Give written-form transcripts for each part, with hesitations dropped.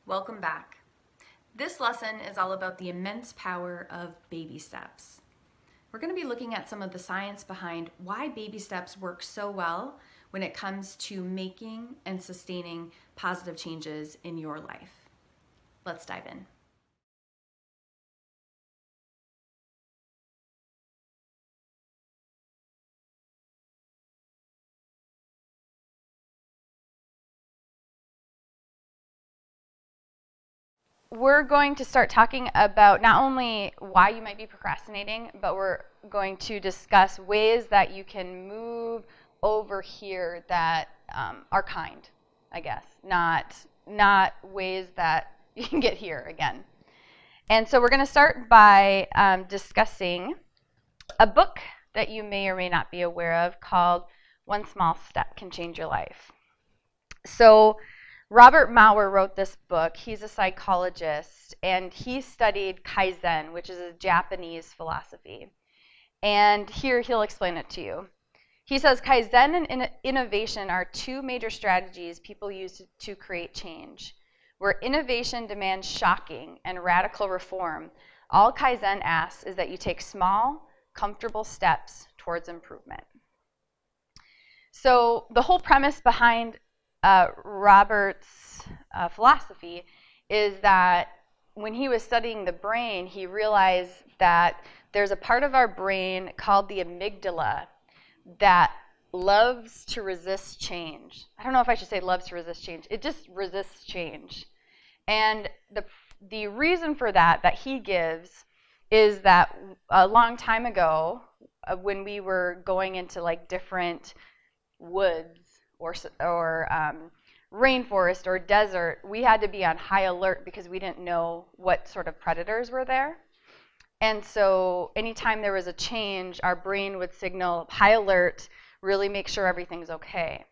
Welcome back. This lesson is all about the immense power of baby steps. We're going to be looking at some of the science behind why baby steps work so well when it comes to making and sustaining positive changes in your life. Let's dive in. We're going to start talking about not only why you might be procrastinating, but we're going to discuss ways that you can move over here that are kind, I guess, not ways that you can get here again. And so we're going to start by discussing a book that you may or may not be aware of called One Small Step Can Change Your Life. So Robert Maurer wrote this book. He's a psychologist, and he studied kaizen, which is a Japanese philosophy. And here he'll explain it to you. He says kaizen and innovation are two major strategies people use to create change. Where innovation demands shocking and radical reform, all kaizen asks is that you take small, comfortable steps towards improvement. So the whole premise behind Robert's philosophy is that when he was studying the brain, he realized that there's a part of our brain called the amygdala that loves to resist change. I don't know if I should say loves to resist change. It just resists change. And the reason for that he gives is that a long time ago, when we were going into like different woods or rainforest or desert, we had to be on high alert because we didn't know what sort of predators were there. And so anytime there was a change, our brain would signal high alert, really make sure everything's okay.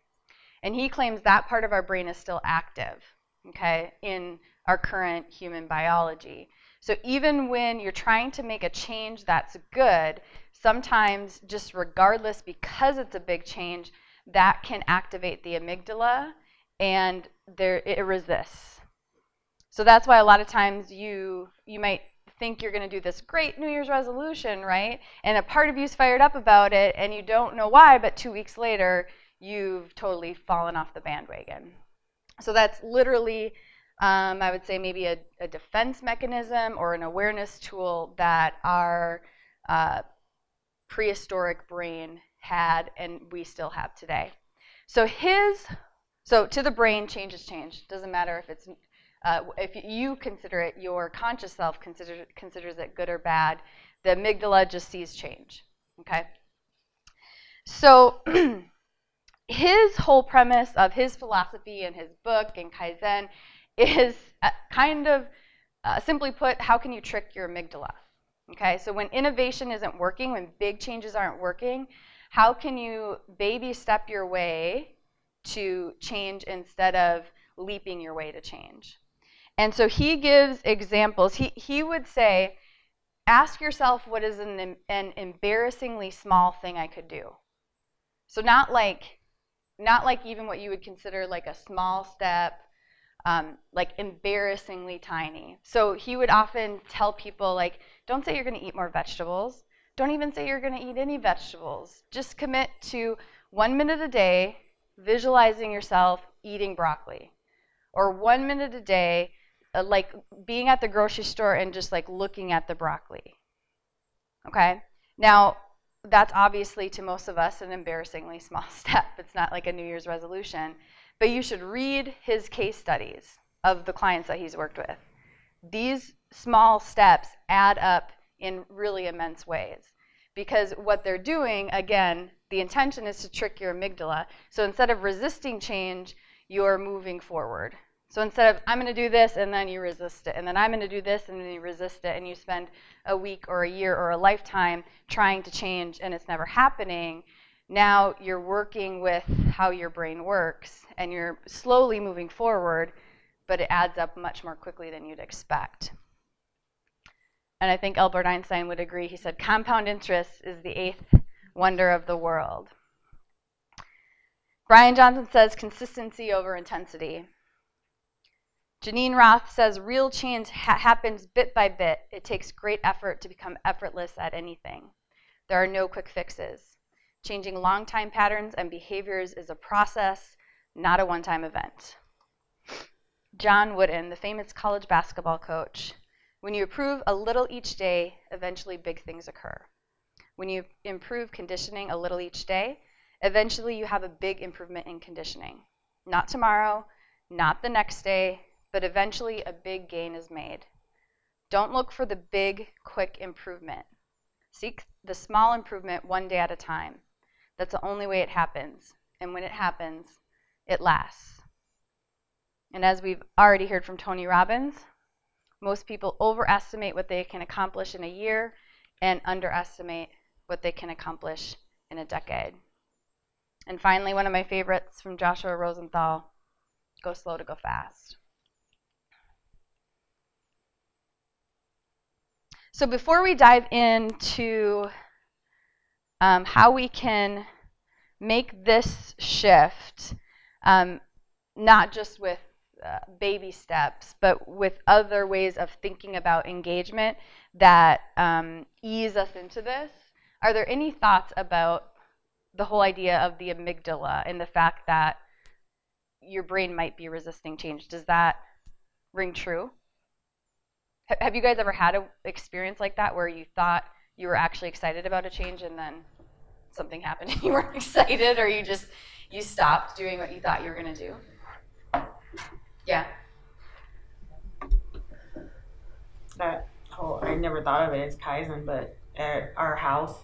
And he claims that part of our brain is still active, okay, in our current human biology. So even when you're trying to make a change that's good, sometimes just regardless, because it's a big change, that can activate the amygdala, and it resists. So that's why a lot of times you might think you're going to do this great New Year's resolution, right? And a part of you's fired up about it, and you don't know why, but 2 weeks later, you've totally fallen off the bandwagon. So that's literally, I would say, maybe a defense mechanism or an awareness tool that our prehistoric brain had and we still have today. So to the brain, change is change. Doesn't matter if it's if you consider it, your conscious self considers it good or bad. The amygdala just sees change. Okay. So his whole premise of his philosophy and his book and kaizen is kind of simply put, how can you trick your amygdala? Okay. So when innovation isn't working, when big changes aren't working, how can you baby step your way to change instead of leaping your way to change? And so he gives examples. He would say, ask yourself what is an embarrassingly small thing I could do. So not like even what you would consider like a small step, like embarrassingly tiny. So he would often tell people, like, don't say you're going to eat more vegetables. Don't even say you're going to eat any vegetables. Just commit to 1 minute a day visualizing yourself eating broccoli. Or 1 minute a day, like being at the grocery store and just like looking at the broccoli. Okay? Now, that's obviously to most of us an embarrassingly small step. It's not like a New Year's resolution. But you should read his case studies of the clients that he's worked with. These small steps add up in really immense ways. Because what they're doing, again, the intention is to trick your amygdala. So instead of resisting change, you're moving forward. So instead of, I'm going to do this, and then you resist it, and then I'm going to do this, and then you resist it, and you spend a week or a year or a lifetime trying to change, and it's never happening, now you're working with how your brain works, and you're slowly moving forward, but it adds up much more quickly than you'd expect. And I think Albert Einstein would agree. He said, compound interest is the 8th wonder of the world. Brian Johnson says, consistency over intensity. Janine Roth says, real change happens bit by bit. It takes great effort to become effortless at anything. There are no quick fixes. Changing long-time patterns and behaviors is a process, not a one-time event. John Wooden, the famous college basketball coach, when you improve a little each day, eventually big things occur. When you improve conditioning a little each day, eventually you have a big improvement in conditioning. Not tomorrow, not the next day, but eventually a big gain is made. Don't look for the big, quick improvement. Seek the small improvement one day at a time. That's the only way it happens. And when it happens, it lasts. And as we've already heard from Tony Robbins, most people overestimate what they can accomplish in a year and underestimate what they can accomplish in a decade. And finally, one of my favorites from Joshua Rosenthal, go slow to go fast. So before we dive into how we can make this shift, not just with baby steps, but with other ways of thinking about engagement that ease us into this, are there any thoughts about the whole idea of the amygdala and the fact that your brain might be resisting change? Does that ring true? Have you guys ever had an experience like that where you thought you were actually excited about a change and then something happened and you weren't excited, or you stopped doing what you thought you were going to do? Yeah. I never thought of it as kaizen, but at our house,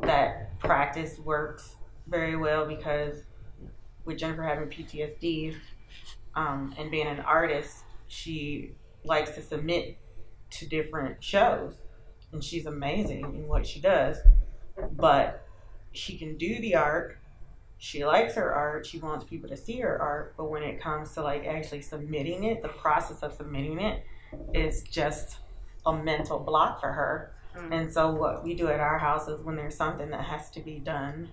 that practice works very well because with Jennifer having PTSD and being an artist, she likes to submit to different shows, and she's amazing in what she does, but she can do the art. She likes her art. She wants people to see her art, but when it comes to like actually submitting it, the process of submitting it is just a mental block for her. And so what we do at our house is when there's something that has to be done,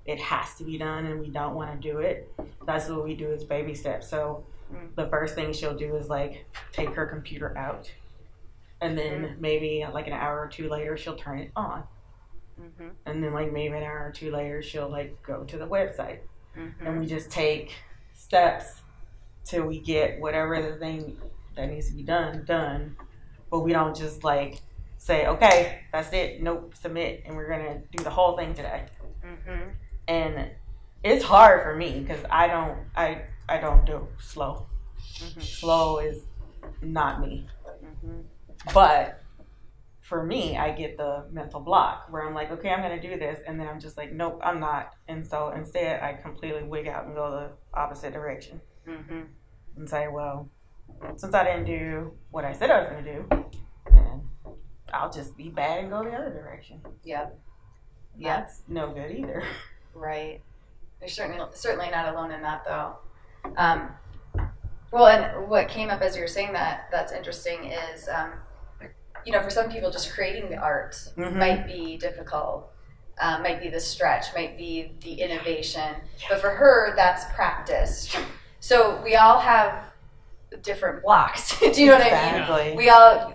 it has to be done, and we don't want to do it. That's what we do as baby steps. So the first thing she'll do is like take her computer out, and then maybe like an hour or two later she'll turn it on. And then like maybe an hour or two later she'll like go to the website. And we just take steps till we get whatever the thing that needs to be done. But we don't just like say, okay, that's it, nope, submit, and we're gonna do the whole thing today. And it's hard for me because I don't do slow. Slow is not me. But for me, I get the mental block where I'm like, okay, I'm gonna do this, and then I'm just like, nope, I'm not. And so instead, I completely wig out and go the opposite direction and say, well, since I didn't do what I said I was gonna do, then I'll just be bad and go the other direction. That's no good either. Right. You're certainly not alone in that, though. Well, and what came up as you were saying that's interesting is, for some people, just creating the art might be difficult, might be the stretch, might be the innovation. But for her, that's practice. So we all have different blocks. Do you know what I mean? We all,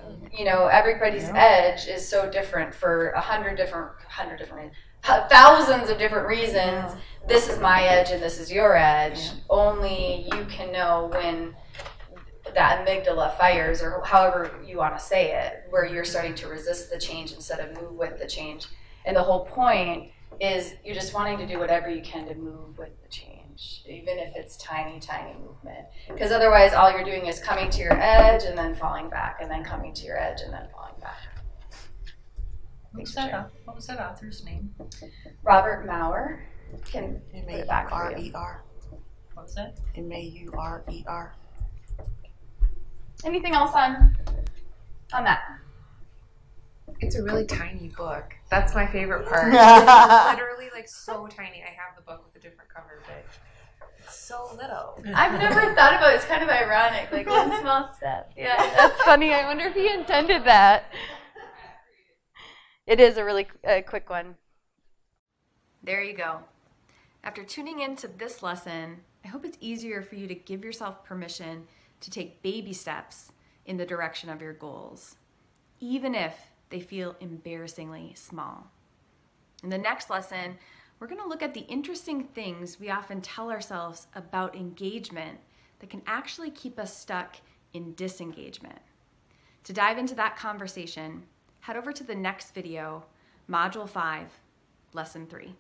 everybody's edge is so different for 1,000s of different reasons. This is my edge and this is your edge. Only you can know when that amygdala fires, or however you want to say it, where you're starting to resist the change instead of move with the change. And the whole point is you're just wanting to do whatever you can to move with the change, even if it's tiny, tiny movement. Because otherwise all you're doing is coming to your edge and then falling back, and then coming to your edge and then falling back. What was that author's name? Robert Maurer. Can put it back for you. M-A-U-R-E-R. What was that? M-A-U-R-E-R. Anything else on that? It's a really tiny book. That's my favorite part. It's literally like so tiny. I have the book with a different cover, but it's so little. I've never thought about it. It's kind of ironic, like one small step. Yeah, that's funny. I wonder if he intended that. It is a really quick one. There you go. After tuning into this lesson, I hope it's easier for you to give yourself permission to take baby steps in the direction of your goals, even if they feel embarrassingly small. In the next lesson, we're going to look at the interesting things we often tell ourselves about engagement that can actually keep us stuck in disengagement. To dive into that conversation, head over to the next video, Module 5, Lesson 3.